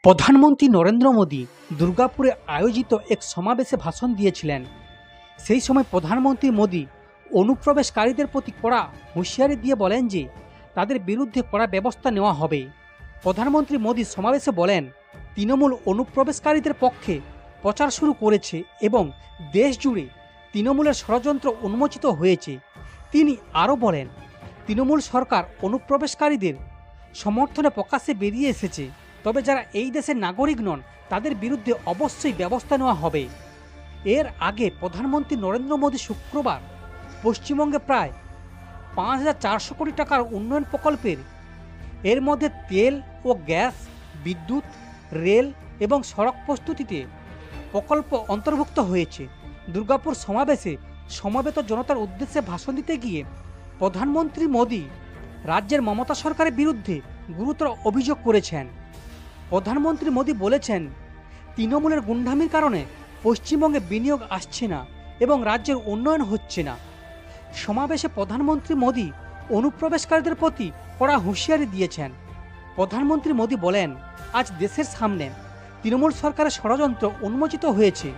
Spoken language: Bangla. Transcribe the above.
প্রধানমন্ত্রী নরেন্দ্র মোদী দুর্গাপুরে আয়োজিত এক সমাবেশে ভাষণ দিয়েছিলেন। সেই সময় প্রধানমন্ত্রী মোদী অনুপ্রবেশকারীদের প্রতি কড়া হুঁশিয়ারি দিয়ে বলেন যে তাদের বিরুদ্ধে কড়া ব্যবস্থা নেওয়া হবে। প্রধানমন্ত্রী মোদী সমাবেশে বলেন, তৃণমূল অনুপ্রবেশকারীদের পক্ষে প্রচার শুরু করেছে এবং দেশ জুড়ে তৃণমূলের ষড়যন্ত্র উন্মোচিত হয়েছে। তিনি আরও বলেন, তৃণমূল সরকার অনুপ্রবেশকারীদের সমর্থনে প্রকাশ্যে বেরিয়ে এসেছে, তবে যারা এই দেশের নাগরিক নন তাদের বিরুদ্ধে অবশ্যই ব্যবস্থা নেওয়া হবে। এর আগে প্রধানমন্ত্রী নরেন্দ্র মোদী শুক্রবার পশ্চিমবঙ্গে প্রায় ৫,৪০০ কোটি টাকার উন্নয়ন প্রকল্পের এর মধ্যে তেল ও গ্যাস, বিদ্যুৎ, রেল এবং সড়ক প্রস্তুতিতে প্রকল্প অন্তর্ভুক্ত হয়েছে। দুর্গাপুর সমাবেশে সমবেত জনতার উদ্দেশ্যে ভাষণ দিতে গিয়ে প্রধানমন্ত্রী মোদী রাজ্যের মমতা সরকারের বিরুদ্ধে গুরুতর অভিযোগ করেছেন। প্রধানমন্ত্রী মোদী বলেছেন, তৃণমূলের গুন্ডামির কারণে পশ্চিমবঙ্গে বিনিয়োগ আসছে না এবং রাজ্যের উন্নয়ন হচ্ছে না। সমাবেশে প্রধানমন্ত্রী মোদী অনুপ্রবেশকারীদের প্রতি কড়া হুঁশিয়ারি দিয়েছেন। প্রধানমন্ত্রী মোদী বলেন, আজ দেশের সামনে তৃণমূল সরকারের ষড়যন্ত্র উন্মোচিত হয়েছে।